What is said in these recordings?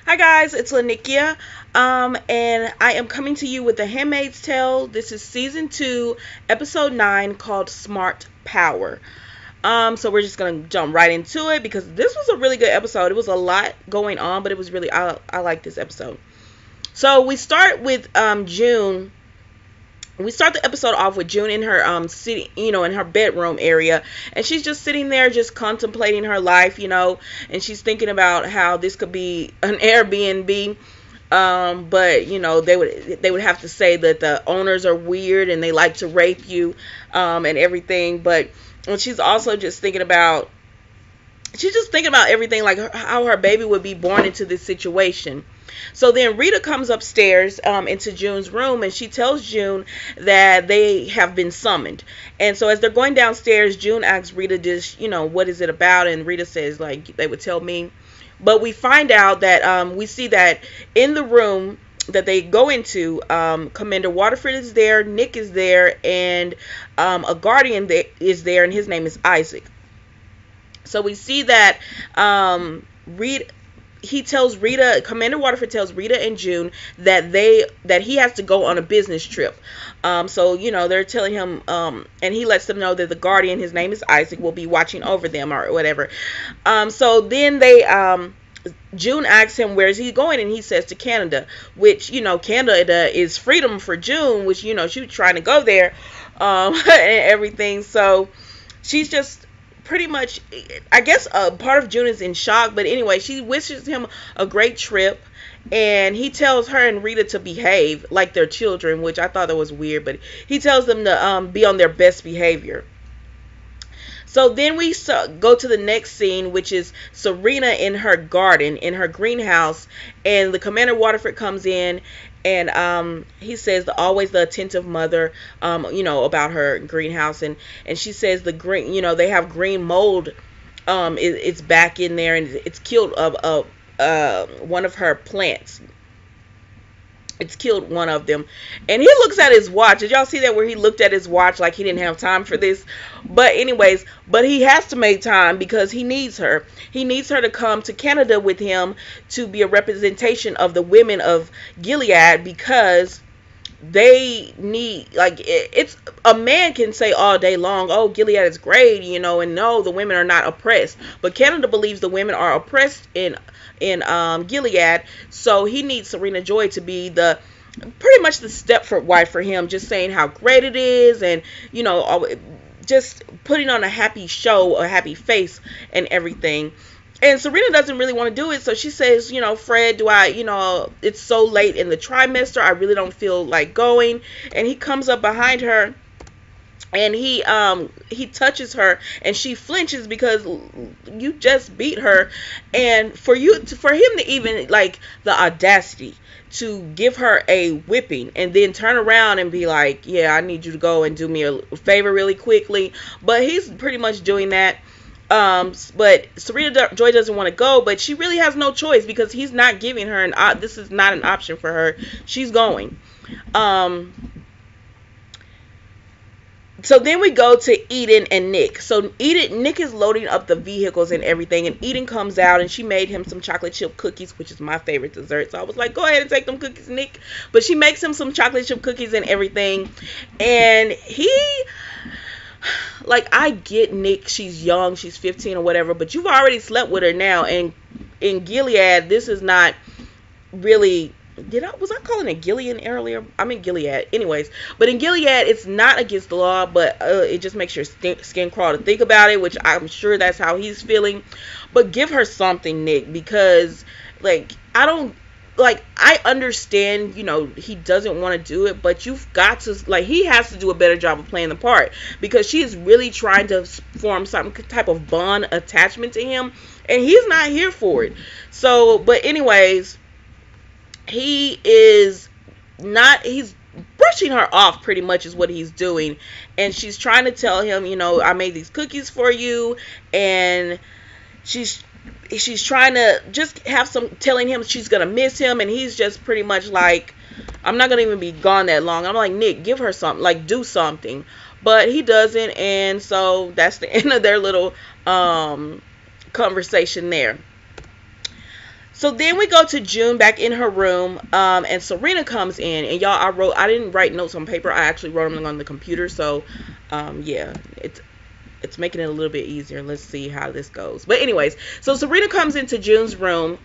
Hi guys, it's Lanikia, and I am coming to you with The Handmaid's Tale. This is season 2, episode 9, called Smart Power. So we're just gonna jump right into it because this was a really good episode. It was a lot going on, but it was really I like this episode. So we start with June. We start the episode off with June in her sitting, in her bedroom area, and she's just sitting there just contemplating her life, and she's thinking about how this could be an Airbnb. But they would have to say that the owners are weird and they like to rape you, and everything. But she's also just thinking about everything, like how her baby would be born into this situation. So then Rita comes upstairs into June's room, and she tells June that they have been summoned. And so as they're going downstairs, June asks Rita, just, what is it about? And Rita says, like, they would tell me. But we find out that we see that in the room that they go into, Commander Waterford is there, Nick is there, and a guardian is there, and his name is Isaac. So we see that Commander Waterford tells Rita and June that he has to go on a business trip. So they're telling him, and he lets them know that the guardian, his name is Isaac, will be watching over them or whatever. So then June asks him where is he going, and he says to Canada, which Canada is freedom for June, which she was trying to go there, and everything. So she's just pretty much, I guess, part of June is in shock. But anyway, she wishes him a great trip, and he tells her and Rita to behave like they're children, which I thought that was weird, but he tells them to be on their best behavior. So then we go to the next scene, which is Serena in her garden, in her greenhouse, and the Commander Waterford comes in, and he says always the attentive mother, about her greenhouse, and she says the green, they have green mold, it's back in there, and it's killed one of her plants. It's killed one of them. And he looks at his watch. Did y'all see that, where he looked at his watch like he didn't have time for this? But anyways, he has to make time because he needs her. He needs her to come to Canada with him to be a representation of the women of Gilead, because they need, like, it's a man can say all day long, oh, Gilead is great, and no, the women are not oppressed. But Canada believes the women are oppressed in Gilead. So he needs Serena Joy to be the pretty much the Stepford wife for him, just saying how great it is, and just putting on a happy show, a happy face, and everything. And Serena doesn't really want to do it, so she says, Fred, it's so late in the trimester, I really don't feel like going. And he comes up behind her, and he touches her, and she flinches because you just beat her. And for him to even, like, the audacity to give her a whipping and then turn around and be like, yeah, I need you to go and do me a favor really quickly. But he's pretty much doing that. But Serena Joy doesn't want to go, but she really has no choice because he's not giving her this is not an option for her. She's going. So then we go to Eden and Nick. So Nick is loading up the vehicles and everything, and Eden comes out, and she made him some chocolate chip cookies, which is my favorite dessert. So I was like, go ahead and take them cookies, Nick. But she makes him some chocolate chip cookies and everything, and I get Nick, she's young, she's 15 or whatever, but you've already slept with her now, and in Gilead, this is not really, was I calling it Gilead earlier? I mean Gilead. Anyways, but in Gilead, it's not against the law, but it just makes your skin crawl to think about it, which I'm sure that's how he's feeling. But give her something, Nick, because, I understand, he doesn't want to do it, but you've got to, he has to do a better job of playing the part, because she is really trying to form some type of bond attachment to him, and he's not here for it. So, but anyways, he's brushing her off, pretty much is what he's doing, and she's trying to tell him, I made these cookies for you, and she's trying to just telling him she's gonna miss him, and he's just pretty much like, I'm not gonna even be gone that long. I'm like, Nick, give her something, do something. But he doesn't, and so that's the end of their little conversation there. So then we go to June back in her room, and Serena comes in, and y'all, I didn't write notes on paper. I actually wrote them on the computer. So, yeah, it's making it a little bit easier. Let's see how this goes. But anyways, so Serena comes into June's room,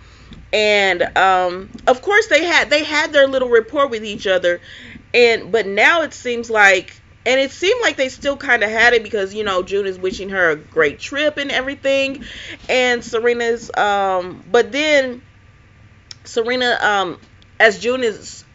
and of course they had their little rapport with each other, but now it seems like. And it seemed like they still kind of had it because, June is wishing her a great trip and everything. And Serena's, but then Serena, as June is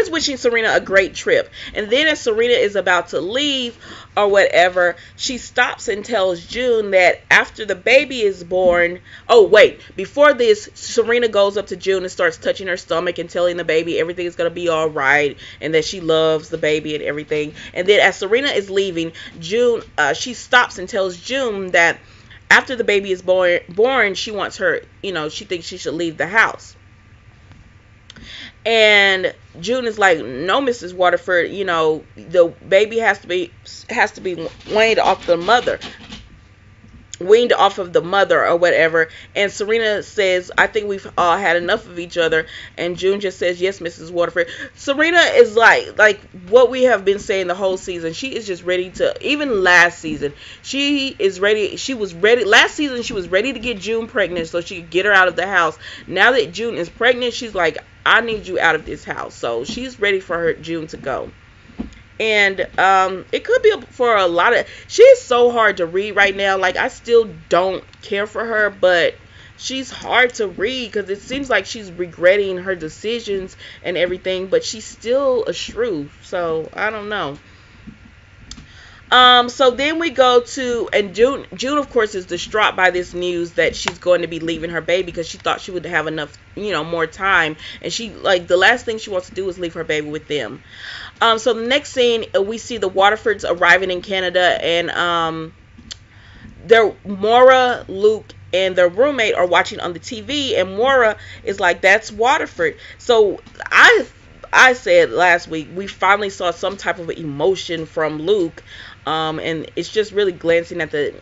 wishing Serena a great trip. And then as Serena is about to leave or whatever, she stops and tells June that after the baby is born, oh wait, before this, Serena goes up to June and starts touching her stomach and telling the baby everything is going to be all right and that she loves the baby and everything. And then as Serena is leaving, June, she stops and tells June that after the baby is born, she wants her, she thinks she should leave the house. And June is like, no, Mrs. Waterford, the baby has to be weaned off of the mother or whatever. And Serena says, I think we've all had enough of each other. And June just says, yes, Mrs. Waterford. Serena is like what we have been saying the whole season. She is just ready to, even last season, she was ready. Last season, she was ready to get June pregnant so she could get her out of the house. Now that June is pregnant, she's like, I need you out of this house. So she's ready for her June to go. And it could be for a lot of, she's so hard to read right now. Like, I still don't care for her, but she's hard to read because it seems like she's regretting her decisions and everything, but she's still a shrew. So I don't know. So then we go to, and June of course is distraught by this news that she's going to be leaving her baby because she thought she would have enough, more time. And she, like, the last thing she wants to do is leave her baby with them. So the next scene, we see the Waterfords arriving in Canada, and Maura, Luke, and their roommate are watching on the TV, and Maura is like, that's Waterford. So I said last week, we finally saw some type of emotion from Luke. And it's just really glancing at the,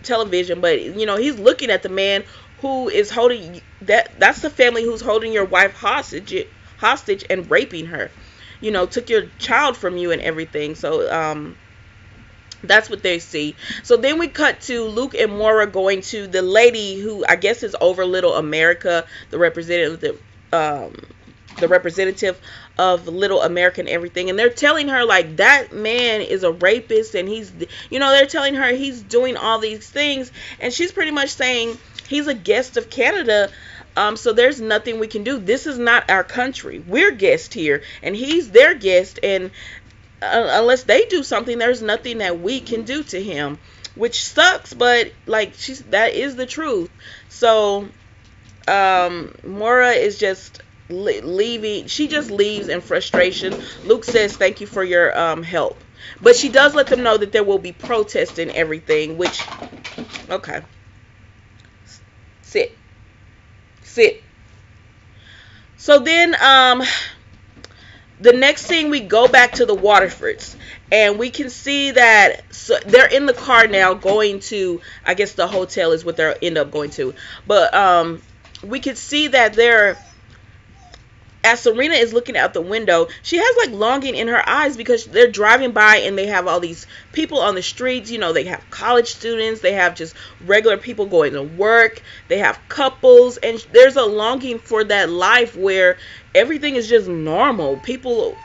television, but, he's looking at the man who is holding, that's the family who's holding your wife hostage and raping her, took your child from you and everything. So, that's what they see. So then we cut to Luke and Maura going to the lady who I guess is over Little America, the representative of Little America and everything, and they're telling her like that man is a rapist, and he's, they're telling her he's doing all these things, and she's pretty much saying he's a guest of Canada, so there's nothing we can do. This is not our country. We're guests here, and he's their guest, and unless they do something, there's nothing that we can do to him, which sucks, but like that is the truth. So Maura is just leaving. She just leaves in frustration. Luke says thank you for your help, but she does let them know that there will be protests and everything, which, okay, sit. So then the next scene, we go back to the Waterfords, and we can see that they're in the car now going to, I guess the hotel is what they'll end up going to, but we can see that as Serena is looking out the window, she has like longing in her eyes because they're driving by and they have all these people on the streets. They have college students, they have just regular people going to work, they have couples, and there's a longing for that life where everything is just normal. People,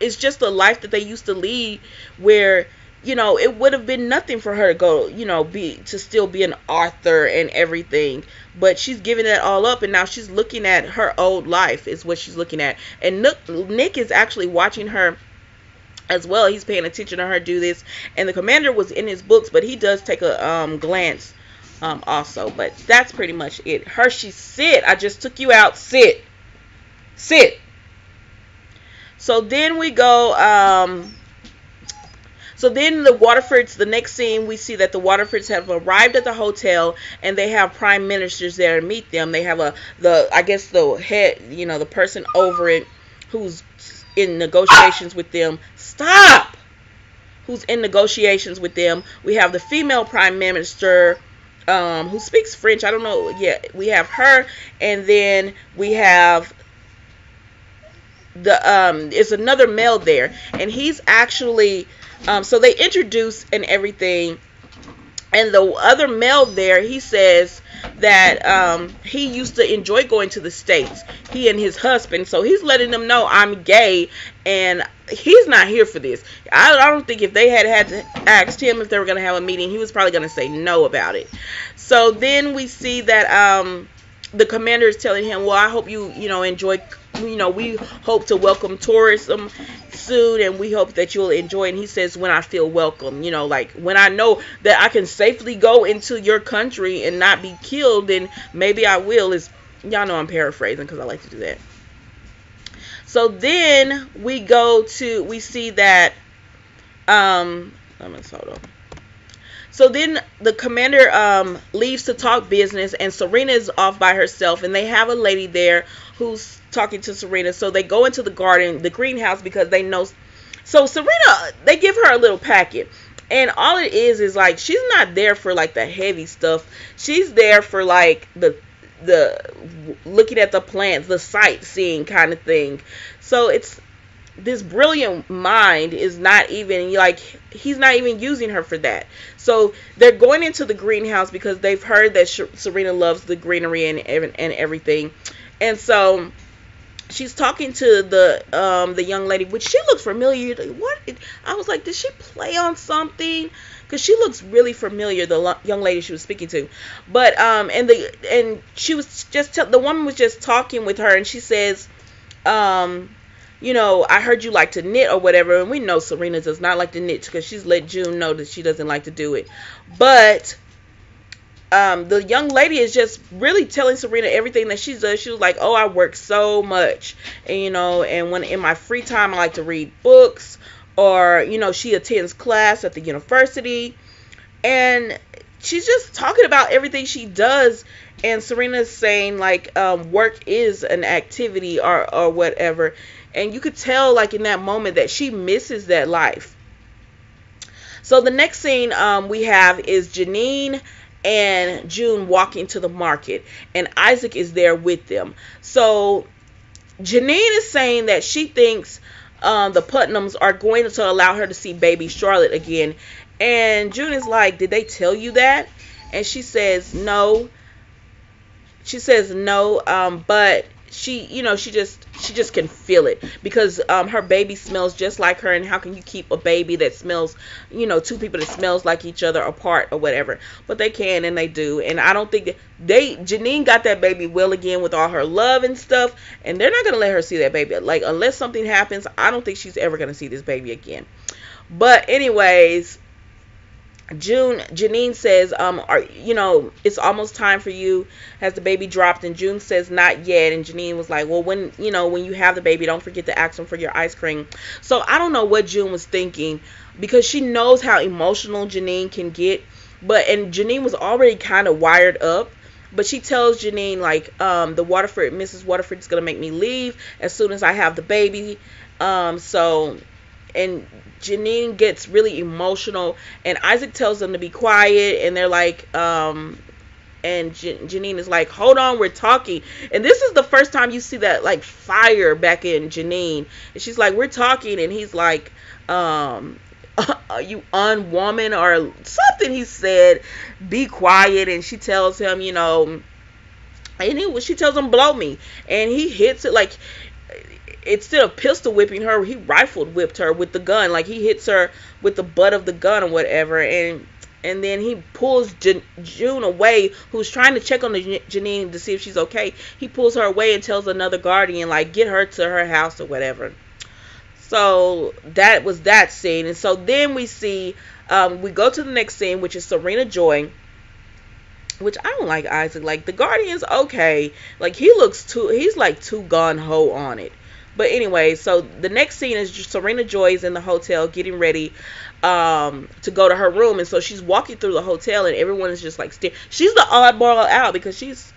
it's just a life that they used to lead where, it would have been nothing for her to go, to still be an author and everything. But she's giving that all up, and now she's looking at her old life is what she's looking at. And Nick is actually watching her as well. He's paying attention to her do this. And the commander was in his books, but he does take a glance also. But that's pretty much it. Hershey, sit. I just took you out. Sit. So then we go... So then the Waterfords, the next scene, we see that the Waterfords have arrived at the hotel, and they have prime ministers there to meet them. They have I guess the head, the person over it who's in negotiations with them. Stop! Who's in negotiations with them. We have the female prime minister, who speaks French. I don't know. Yeah, we have her, and then we have it's another male there, and he's actually so they introduce and everything, and the other male there, he says that he used to enjoy going to the States, he and his husband. So he's letting them know, I'm gay, and he's not here for this. I don't think if they had to ask him if they were going to have a meeting, he was probably going to say no about it. So then we see that the commander is telling him, well, I hope you know, enjoy, you know, we hope to welcome tourism soon, and we hope that you'll enjoy. And he says, when I feel welcome, you know, like when I know that I can safely go into your country and not be killed, then maybe I will. Is, y'all know I'm paraphrasing because I like to do that. So then we see that hold on. So then the commander leaves to talk business, and Serena is off by herself, and they have a lady there who's talking to Serena. So they go into the garden, the greenhouse, because they know. So Serena, they give her a little packet, and all it is like, she's not there for like the heavy stuff. She's there for like the looking at the plants, the sightseeing kind of thing. So it's, this brilliant mind is not even like, he's not even using her for that. So they're going into the greenhouse because they've heard that Serena loves the greenery and everything. And so she's talking to the young lady, which she looks familiar. What, I was like, did she play on something? Because she looks really familiar, the young lady she was speaking to. But and she was just the woman was just talking with her, and she says, you know, I heard you like to knit or whatever. And we know Serena does not like to knit because she's let June know that she doesn't like to do it. But the young lady is just really telling Serena everything that she does. She was like, oh, I work so much, and you know, and when in my free time I like to read books, or you know, she attends class at the university, and she's just talking about everything she does. And Serena's saying like, work is an activity or whatever. And you could tell like in that moment that she misses that life. So the next scene we have is Janine and June walking to the market, and Isaac is there with them. So Janine is saying that she thinks the Putnams are going to allow her to see baby Charlotte again. And June is like, did they tell you that? And she says no. But she, you know, she just can feel it, because her baby smells just like her, and how can you keep a baby that smells, you know, two people that smells like each other apart or whatever? But they can, and they do. And I don't think that Janine got that baby well again with all her love and stuff, and they're not gonna let her see that baby. Like, unless something happens, I don't think she's ever gonna see this baby again. But anyways, Janine says, you know, it's almost time for you. Has the baby dropped? And June says, not yet. And Janine was like, well, when you have the baby, don't forget to ask them for your ice cream. So I don't know what June was thinking, because she knows how emotional Janine can get. And Janine was already kind of wired up. But she tells Janine, like, Mrs. Waterford is going to make me leave as soon as I have the baby. And Janine gets really emotional, and Isaac tells them to be quiet, and they're like, and Janine is like, hold on, we're talking. And this is the first time you see that like fire back in Janine. And she's like, we're talking, and he's like, you unwoman or something he said, be quiet. And she tells him, you know, and she tells him, blow me, and he hits it like, instead of pistol whipping her, he rifled whipped her with the gun. Like, he hits her with the butt of the gun or whatever, and then he pulls June away, who's trying to check on Janine to see if she's okay. He pulls her away and tells another guardian, like, get her to her house or whatever. So that was that scene. And so then we see, we go to the next scene, which is Serena Joy, which I don't like Isaac. Like, the guardian's okay. Like, he's like too gun-ho on it. But anyway, so the next scene is Serena Joy is in the hotel getting ready to go to her room. And so she's walking through the hotel, and everyone is just like staring. She's the oddball out, because she's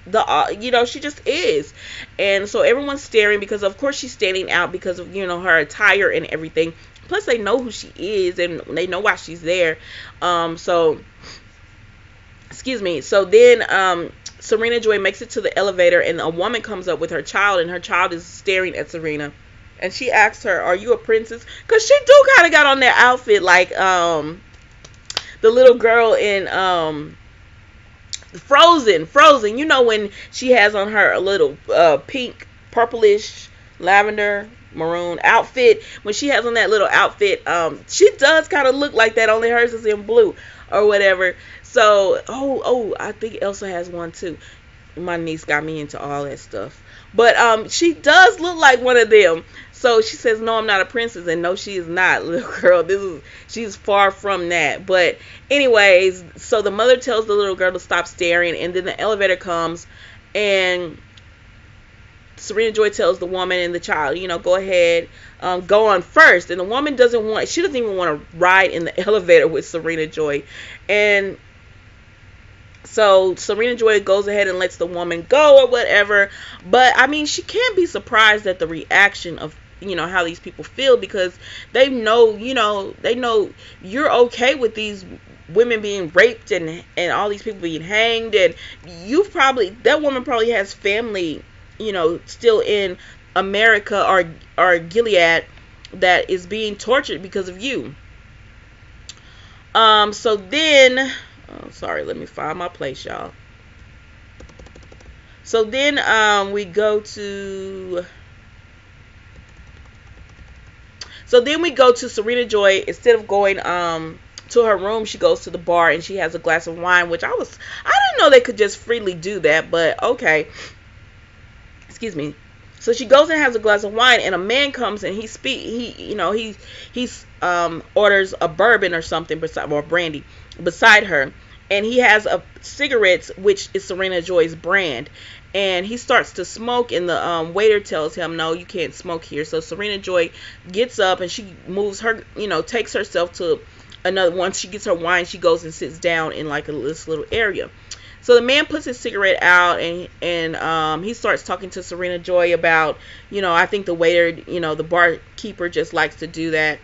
the you know, she just is. And so everyone's staring, because of course she's standing out because of, you know, her attire and everything. Plus they know who she is, and they know why she's there. So excuse me. So then Serena Joy makes it to the elevator, and a woman comes up with her child, and her child is staring at Serena. And she asks her, "Are you a princess?" Because she do kind of got on that outfit like the little girl in Frozen. You know, when she has on her a little pink, purplish, lavender, maroon outfit. When she has on that little outfit, she does kind of look like that. Only hers is in blue or whatever. So, I think Elsa has one too. My niece got me into all that stuff. But she does look like one of them. So she says, "No, I'm not a princess," and no, she is not, little girl. She's far from that. But anyways, so the mother tells the little girl to stop staring, and then the elevator comes, and Serena Joy tells the woman and the child, go ahead, go on first. And the woman she doesn't even want to ride in the elevator with Serena Joy. And so Serena Joy goes ahead and lets the woman go or whatever. But I mean, she can't be surprised at the reaction of how these people feel, because they know you're okay with these women being raped and all these people being hanged, and that woman probably has family still in America or Gilead that is being tortured because of you. So then, sorry, let me find my place, y'all. So then we go to Serena Joy. Instead of going to her room, she goes to the bar and she has a glass of wine, which I didn't know they could just freely do that, but okay. Excuse me. So she goes and has a glass of wine, and a man comes and he orders a bourbon or something or brandy beside her, and he has a cigarettes, which is Serena Joy's brand. And he starts to smoke, and the waiter tells him, "No, you can't smoke here." So Serena Joy gets up and she moves her, takes herself to another. Once she gets her wine, she goes and sits down in like this little area. So the man puts his cigarette out, and he starts talking to Serena Joy about, I think the waiter, the barkeeper just likes to do that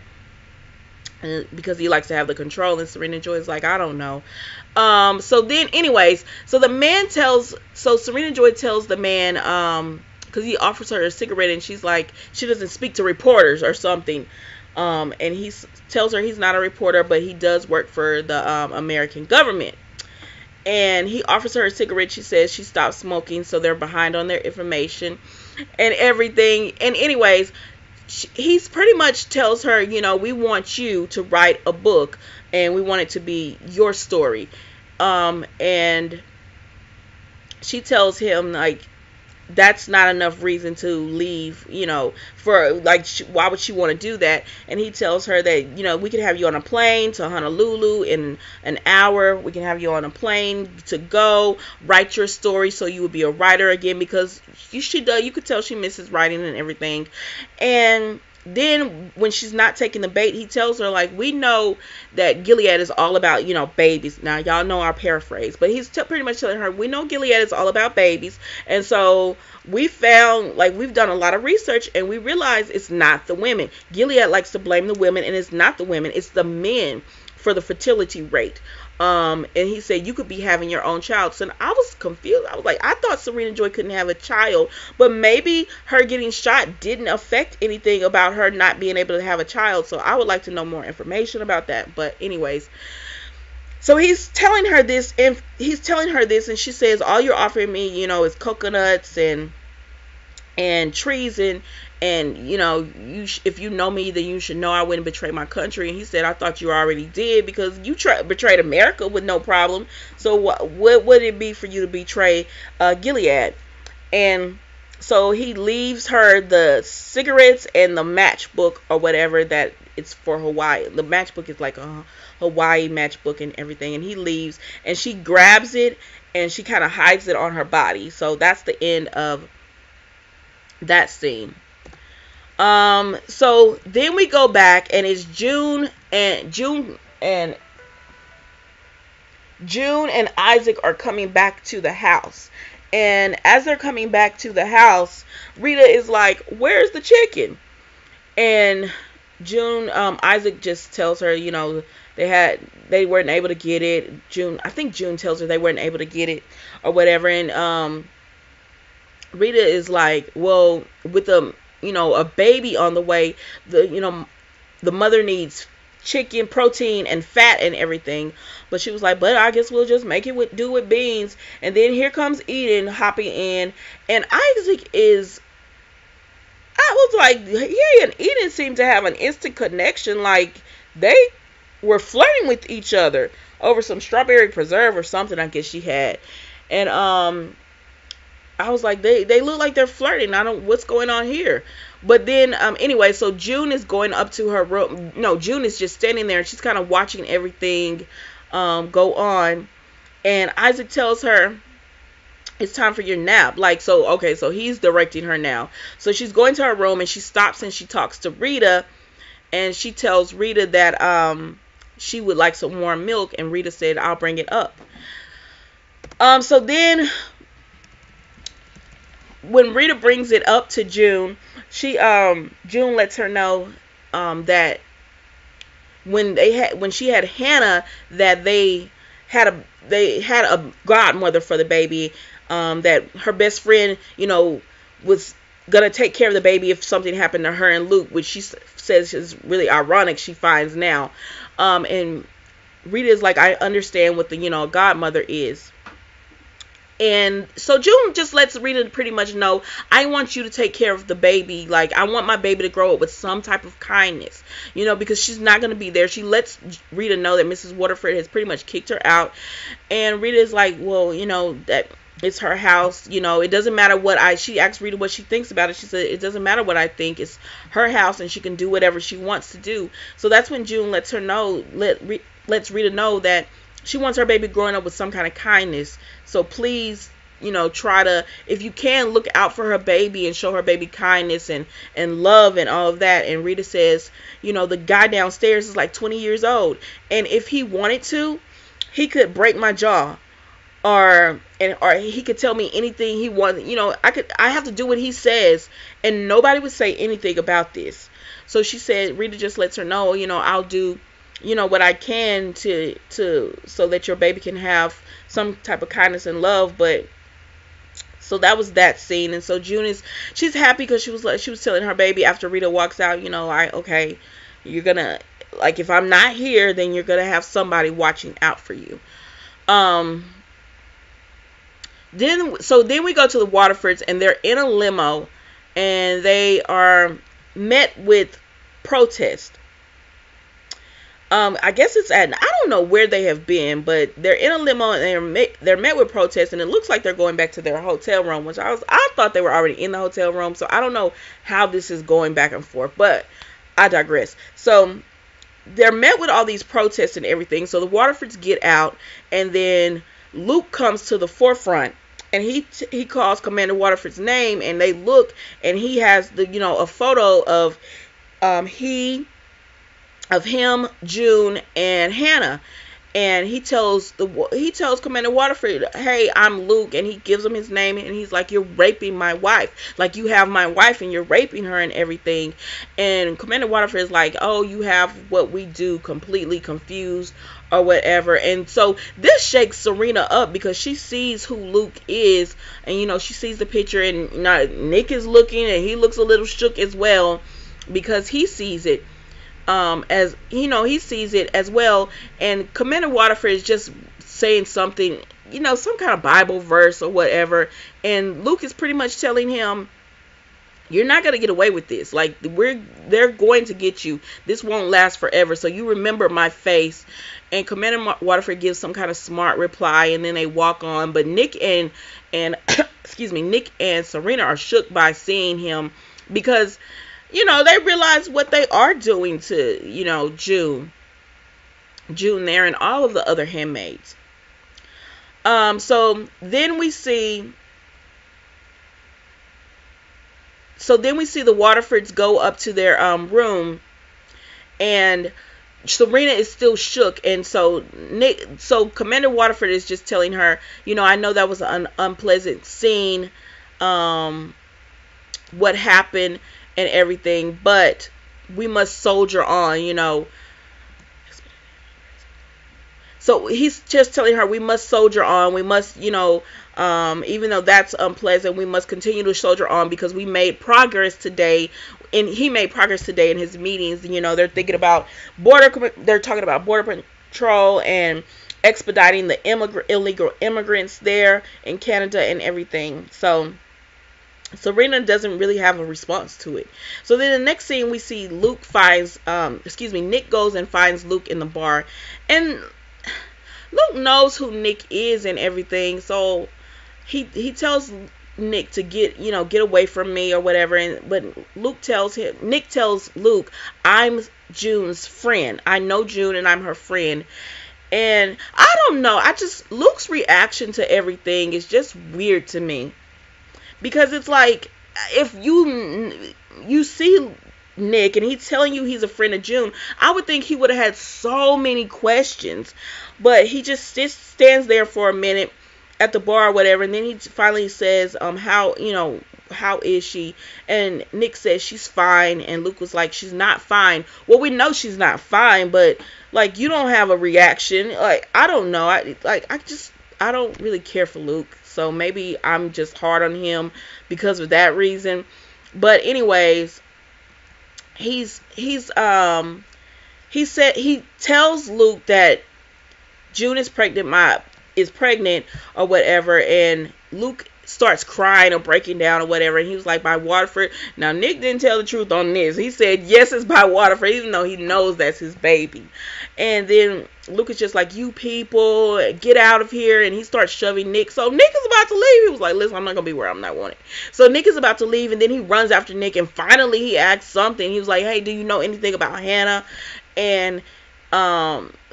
because he likes to have the control. And Serena Joy is like, "I don't know." So then, anyways, so Serena Joy tells the man, because he offers her a cigarette, and she's like, she doesn't speak to reporters or something. And he tells her he's not a reporter, but he does work for the American government. And he offers her a cigarette. She says she stopped smoking, so they're behind on their information and everything. And anyways, he's pretty much tells her, we want you to write a book, and we want it to be your story. And she tells him, like, that's not enough reason to leave, for like, why would she want to do that? And he tells her that, we can have you on a plane to Honolulu in an hour. We can have you on a plane to go write your story, so you would be a writer again, because you could tell she misses writing and everything. And then when she's not taking the bait, he tells her, like, we know that Gilead is all about, babies. Now, y'all know our paraphrase, but he's pretty much telling her, we know Gilead is all about babies. And so we've done a lot of research, and we realize it's not the women. Gilead likes to blame the women, and it's not the women, it's the men for the fertility rate. And he said, you could be having your own child. So I was confused. I was like, I thought Serena Joy couldn't have a child, but maybe her getting shot didn't affect anything about her not being able to have a child. So I would like to know more information about that. But anyways, so he's telling her this, and she says, all you're offering me, is coconuts and trees, and if you know me, then you should know I wouldn't betray my country. And he said, I thought you already did, because you betrayed America with no problem. So what would it be for you to betray Gilead? And so he leaves her the cigarettes and the matchbook or whatever that it's for Hawaii. The matchbook is like a Hawaii matchbook and everything. And he leaves, and she grabs it, and she kind of hides it on her body. So that's the end of that scene. So then we go back, and it's June and Isaac are coming back to the house. And as they're coming back to the house, Rita is like, where's the chicken? And June, Isaac just tells her, they weren't able to get it. I think June tells her they weren't able to get it or whatever. And Rita is like, well, with a baby on the way, the mother needs chicken, protein, and fat and everything. But she was like, but I guess we'll just make it do with beans. And then here comes Eden hopping in, and Isaac is. I was like, he and Eden seemed to have an instant connection. Like they were flirting with each other over some strawberry preserve or something, I guess she had. And I was like, they look like they're flirting. What's going on here? But then anyway, so June is going up to her room. No, June is just standing there and she's kind of watching everything go on. And Isaac tells her, it's time for your nap. Like, so, okay, so he's directing her now. So she's going to her room and she stops and she talks to Rita. And she tells Rita that she would like some warm milk. And Rita said, I'll bring it up. So then when Rita brings it up to June, June lets her know that when she had Hannah, that they had a godmother for the baby, that her best friend, was gonna take care of the baby if something happened to her and Luke, which she says is really ironic, she finds now. And Rita is like, I understand what the godmother is. And so June just lets Rita pretty much know, I want you to take care of the baby. Like, I want my baby to grow up with some type of kindness, because she's not going to be there. She lets Rita know that Mrs. Waterford has pretty much kicked her out. And Rita is like, well, that it's her house. It doesn't matter she asked Rita what she thinks about it. She said, it doesn't matter what I think. It's her house and she can do whatever she wants to do. So that's when June lets Rita know that she wants her baby growing up with some kind of kindness. So please, try to, if you can, look out for her baby and show her baby kindness and love and all of that. And Rita says, the guy downstairs is like 20 years old. And if he wanted to, he could break my jaw. Or he could tell me anything he wants. I have to do what he says. And nobody would say anything about this. So she said, Rita just lets her know, I'll do what I can to so that your baby can have some type of kindness and love. But so that was that scene. And so June she's happy because she was telling her baby after Rita walks out, okay, you're gonna, like, if I'm not here, then you're gonna have somebody watching out for you. Then we go to the Waterfords and they're in a limo and they are met with protest. I guess I don't know where they have been, but they're in a limo and they're met with protests, and it looks like they're going back to their hotel room, which I thought they were already in the hotel room, so I don't know how this is going back and forth, but I digress. So they're met with all these protests and everything, so the Waterfords get out, and then Luke comes to the forefront, and he calls Commander Waterford's name, and they look, and he has a photo of him, June, and Hannah, and he tells Commander Waterford, hey, I'm Luke, and he gives him his name, and he's like, you're raping my wife, like, you have my wife and you're raping her and everything. And Commander Waterford is like, oh, you have what we do completely confused or whatever. And so this shakes Serena up because she sees who Luke is, and she sees the picture, and Nick is looking, and he looks a little shook as well because he sees it. As he sees it as well, and Commander Waterford is just saying something, some kind of Bible verse or whatever, and Luke is pretty much telling him, you're not going to get away with this, like, they're going to get you, this won't last forever, so you remember my face. And Commander Waterford gives some kind of smart reply, and then they walk on, but Nick and Nick and Serena are shook by seeing him, because they realize what they are doing to, June there and all of the other handmaids. So then we see the Waterfords go up to their room, and Serena is still shook, and so Commander Waterford is just telling her, I know that was an unpleasant scene, what happened and everything, but we must soldier on, So he's just telling her we must soldier on. We must, even though that's unpleasant, we must continue to soldier on because we made progress today. And he made progress today in his meetings. They're thinking about they're talking about border patrol and expediting the illegal immigrants there in Canada and everything. So Serena doesn't really have a response to it. So then the next scene we see Nick goes and finds Luke in the bar. And Luke knows who Nick is and everything. So he tells Nick to get away from me or whatever. But Nick tells Luke, I'm June's friend. I know June and I'm her friend. And I don't know. Luke's reaction to everything is just weird to me. Because it's like, if you see Nick and he's telling you he's a friend of June, I would think he would have had so many questions. But he just stands there for a minute at the bar or whatever, and then he finally says, how is she? And Nick says she's fine, and Luke was like, she's not fine. Well, we know she's not fine, but like, you don't have a reaction. Like, I don't know. I don't really care for Luke. So maybe I'm just hard on him because of that reason. But anyways, he tells Luke that June is pregnant or whatever, and Luke starts crying or breaking down or whatever, and he was like, by Waterford. Now Nick didn't tell the truth on this. He said yes, it's by Waterford, even though he knows that's his baby. And then Luke is just like, you people, get out of here, and he starts shoving Nick. So Nick is about to leave. He was like, listen, I'm not gonna be where I'm not wanted. So Nick is about to leave, and then he runs after Nick, and finally he asks something. He was like, hey, do you know anything about Hannah? And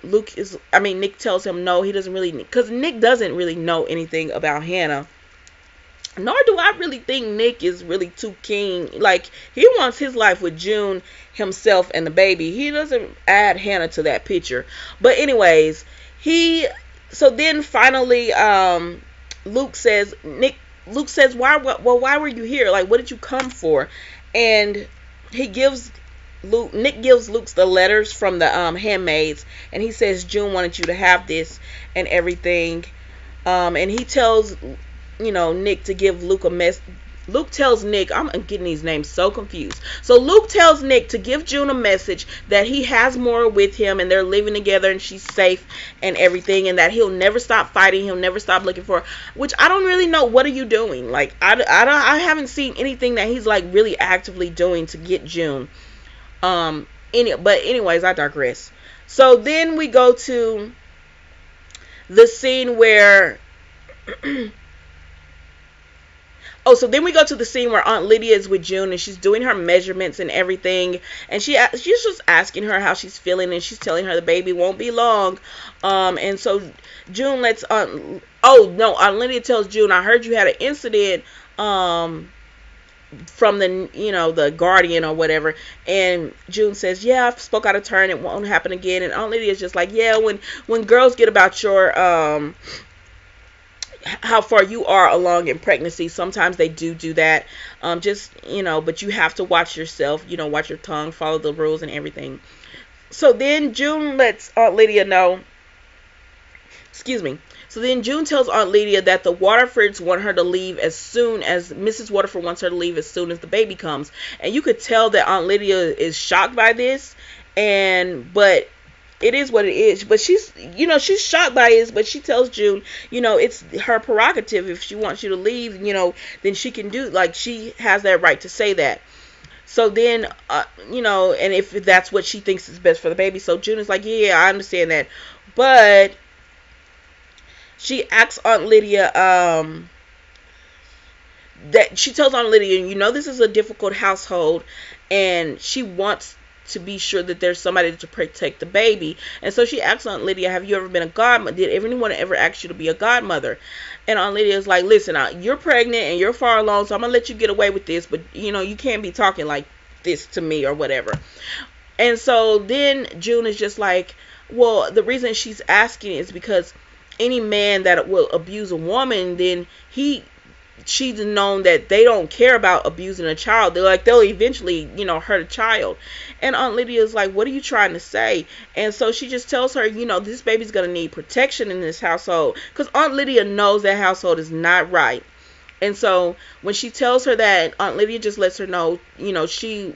Nick tells him no, he doesn't really, because Nick doesn't really know anything about Hannah. Nor do I really think Nick is really too keen. Like, he wants his life with June himself and the baby. He doesn't add Hannah to that picture. But anyways, so then finally, Luke says, why were you here? Like, what did you come for? And Nick gives Luke the letters from the Handmaids, and he says June wanted you to have this and everything. And he tells Nick to give Luke a mess. Luke tells Nick, I'm getting these names so confused. So Luke tells Nick to give June a message that he has more with him and they're living together and she's safe and everything, and that he'll never stop fighting, he'll never stop looking for her. Which I don't really know. What are you doing? Like, I haven't seen anything that he's like really actively doing to get June. But anyways, I digress. So then we go to the scene where Aunt Lydia is with June and she's doing her measurements and everything, and she's just asking her how she's feeling, and she's telling her the baby won't be long. And so June lets Aunt Lydia tells June, I heard you had an incident from the guardian or whatever, and June says, yeah, I spoke out of turn, it won't happen again. And Aunt Lydia is just like, yeah, when girls get about your how far you are along in pregnancy, sometimes they do that, but you have to watch yourself, watch your tongue, follow the rules and everything. So then June lets Aunt Lydia know, so then June tells Aunt Lydia that the Waterfords want her to leave as soon as Mrs. Waterford wants her to leave as soon as the baby comes. And you could tell that Aunt Lydia is shocked by this, but it is what it is. But she's shocked by it, but she tells June, it's her prerogative. If she wants you to leave, then she can do, like, she has that right to say that. So then, and if that's what she thinks is best for the baby. So June is like, yeah, I understand that. But she asks Aunt Lydia, that she tells Aunt Lydia, this is a difficult household, and she wants to be sure that there's somebody to protect the baby. And so she asks Aunt Lydia, have you ever been a godmother? Did anyone ever ask you to be a godmother? And Aunt Lydia is like, listen, you're pregnant and you're far along, so I'm going to let you get away with this, but, you can't be talking like this to me or whatever. And so then June is just like, well, the reason she's asking is because any man that will abuse a woman, then he she's known that they don't care about abusing a child. They're like, they'll eventually, hurt a child. And Aunt Lydia's like, what are you trying to say? And so she just tells her, this baby's going to need protection in this household. Because Aunt Lydia knows that household is not right. And so when she tells her that, Aunt Lydia just lets her know, she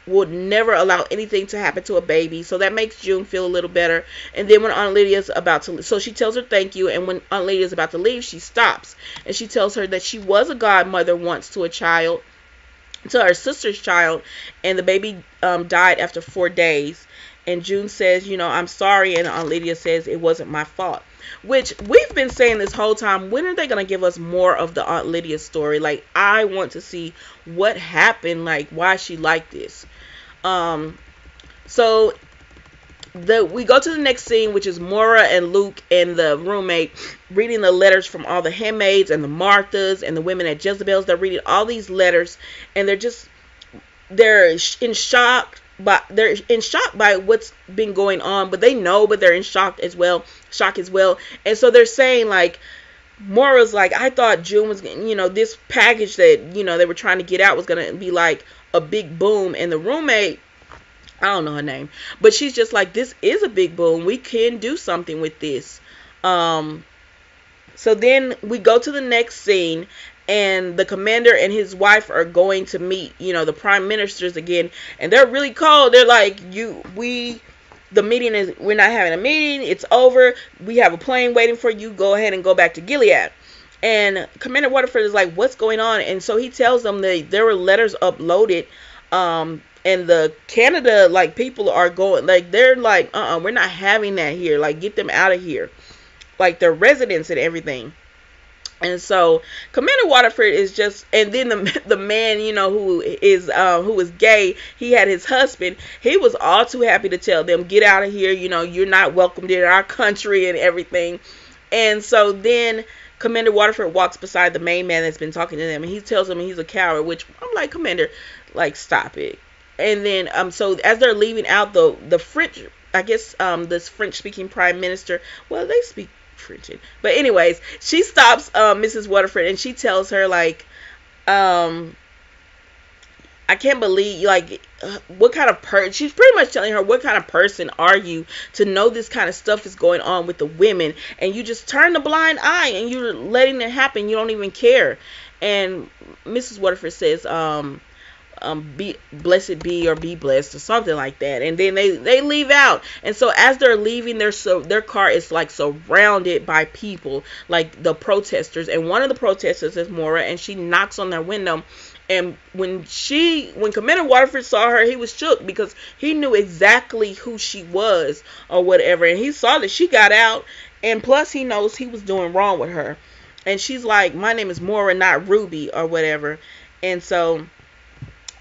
would never allow anything to happen to a baby. So that makes June feel a little better. And then when Aunt Lydia's about to, so she tells her thank you. And when Aunt Lydia's about to leave, she stops. And she tells her that she was a godmother once to a child, to her sister's child. And the baby died after 4 days. And June says, I'm sorry. And Aunt Lydia says, it wasn't my fault. Which we've been saying this whole time, when are they going to give us more of the Aunt Lydia story? Like, I want to see what happened, like, why she like this. So we go to the next scene, which is Maura and Luke and the roommate reading the letters from all the handmaids and the Marthas and the women at Jezebel's. They're reading all these letters, and they're in shock. But they're in shock by what's been going on, but they know, but they're in shock as well. And so they're saying, like, Maura's like, I thought June was, this package that, they were trying to get out was going to be like a big boom. And the roommate, I don't know her name, but she's just like, this is a big boom. We can do something with this. So then we go to the next scene, and the commander and his wife are going to meet, the prime ministers again. And they're really cold. They're like, we're not having a meeting. It's over. We have a plane waiting for you. Go ahead and go back to Gilead. And Commander Waterford is like, what's going on? And so he tells them that there were letters uploaded. And the Canada, like, people are going, like, they're like, we're not having that here. Like, get them out of here. Like, their residents and everything. And so Commander Waterford is just, and then the man, who is gay, he had his husband. He was all too happy to tell them, get out of here. You're not welcomed in our country and everything. And so then Commander Waterford walks beside the main man that's been talking to them, and he tells him he's a coward, which I'm like, Commander, like, stop it. And then, so as they're leaving out, the French, I guess, this French speaking prime minister, well, they speak French. But anyways, she stops Mrs. Waterford, and she tells her, like, I can't believe, like, what kind of person, she's pretty much telling her, what kind of person are you to know this kind of stuff is going on with the women, and you just turn the blind eye, and you're letting it happen, you don't even care. And Mrs. Waterford says, be blessed be, or be blessed, or something like that. And then they leave out. And so as they're leaving, their car is like surrounded by people, like the protesters. And one of the protesters is Maura, and she knocks on their window. And when Commander Waterford saw her, he was shook, because he knew exactly who she was or whatever. And he saw that she got out, and plus he knows he was doing wrong with her. And she's like, my name is Maura, not Ruby, or whatever. And so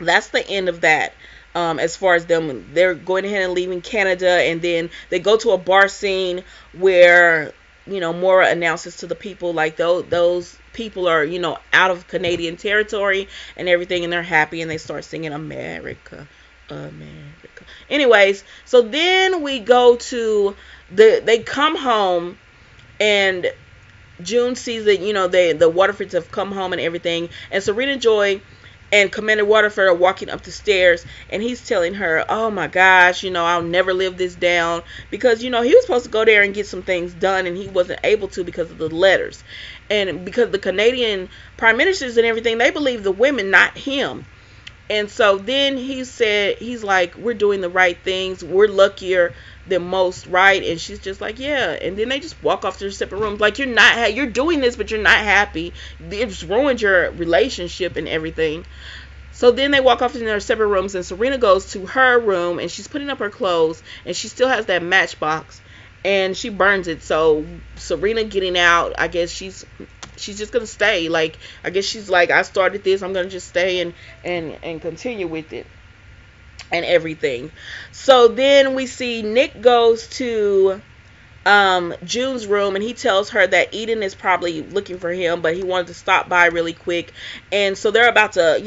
that's the end of that. As far as them, they're going ahead and leaving Canada, and then they go to a bar scene where, Maura announces to the people, like, those people are, out of Canadian territory and everything, and they're happy, and they start singing America, America. Anyways, so then we go to they come home, and June sees that, the Waterfords have come home and everything, and Serena Joy and Commander Waterford are walking up the stairs, and he's telling her, oh my gosh, I'll never live this down, because, he was supposed to go there and get some things done, and he wasn't able to because of the letters. And because the Canadian prime ministers and everything, they believe the women, not him. And so then he's like, we're doing the right things, we're luckier than most, right? And she's just like, yeah. And then they just walk off to their separate rooms, like, you're doing this, but you're not happy, it's ruined your relationship and everything. So then they walk off in their separate rooms, and Serena goes to her room, and she's putting up her clothes, and she still has that matchbox, and she burns it. So Serena getting out, I guess she's just gonna stay. Like, I guess she's like, I started this, I'm gonna just stay and continue with it and everything. So then we see Nick goes to June's room, and he tells her that Eden is probably looking for him, but he wanted to stop by really quick. And so they're about to,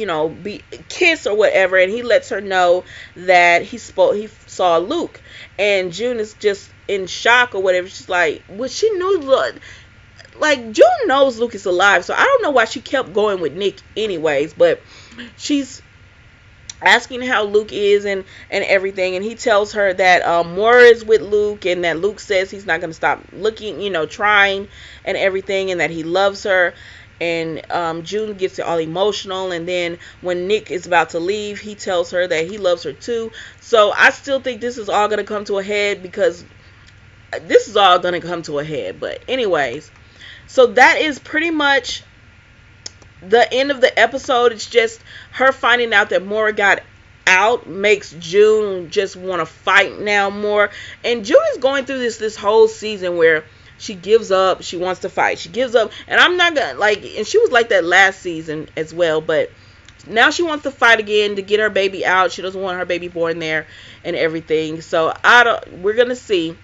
be kiss or whatever, and he lets her know that he saw Luke. And June is just in shock or whatever. She's like, well, she knew, like June knows Luke is alive, so I don't know why she kept going with Nick anyways, but she's asking how Luke is and everything, and he tells her that Moore is with Luke, and that Luke says he's not going to stop looking, trying and everything, and that he loves her. And June gets all emotional, and then when Nick is about to leave, he tells her that he loves her too. So I still think this is all going to come to a head, because this is all going to come to a head. But anyways, so that is pretty much the end of the episode. It's just her finding out that Mora got out makes June just want to fight now more. And June is going through this whole season where she gives up, she wants to fight, she gives up, and I'm not gonna and she was like that last season as well, but now she wants to fight again to get her baby out. She doesn't want her baby born there and everything. So we're gonna see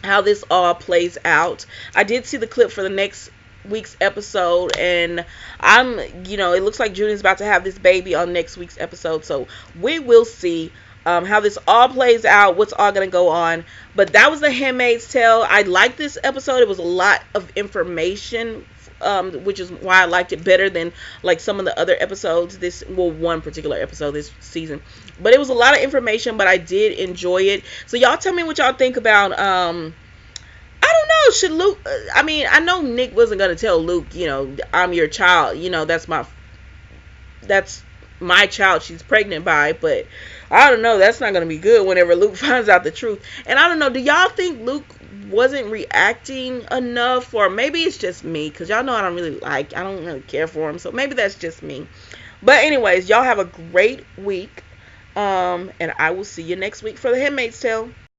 how this all plays out. I did see the clip for the next week's episode, and it looks like June is about to have this baby on next week's episode, so we will see how this all plays out, what's all going to go on. But that was The Handmaid's Tale. I liked this episode. It was a lot of information, which is why I liked it better than like some of the other episodes one particular episode this season. But it was a lot of information, but I did enjoy it. So y'all tell me what y'all think about I don't know, should Luke I know Nick wasn't going to tell Luke, I'm your child, that's my child she's pregnant by, but I don't know, that's not going to be good whenever Luke finds out the truth. And I don't know, do y'all think Luke wasn't reacting enough, or maybe it's just me, because y'all know I don't really care for him, so maybe that's just me. But anyways, y'all have a great week, and I will see you next week for The Handmaid's Tale.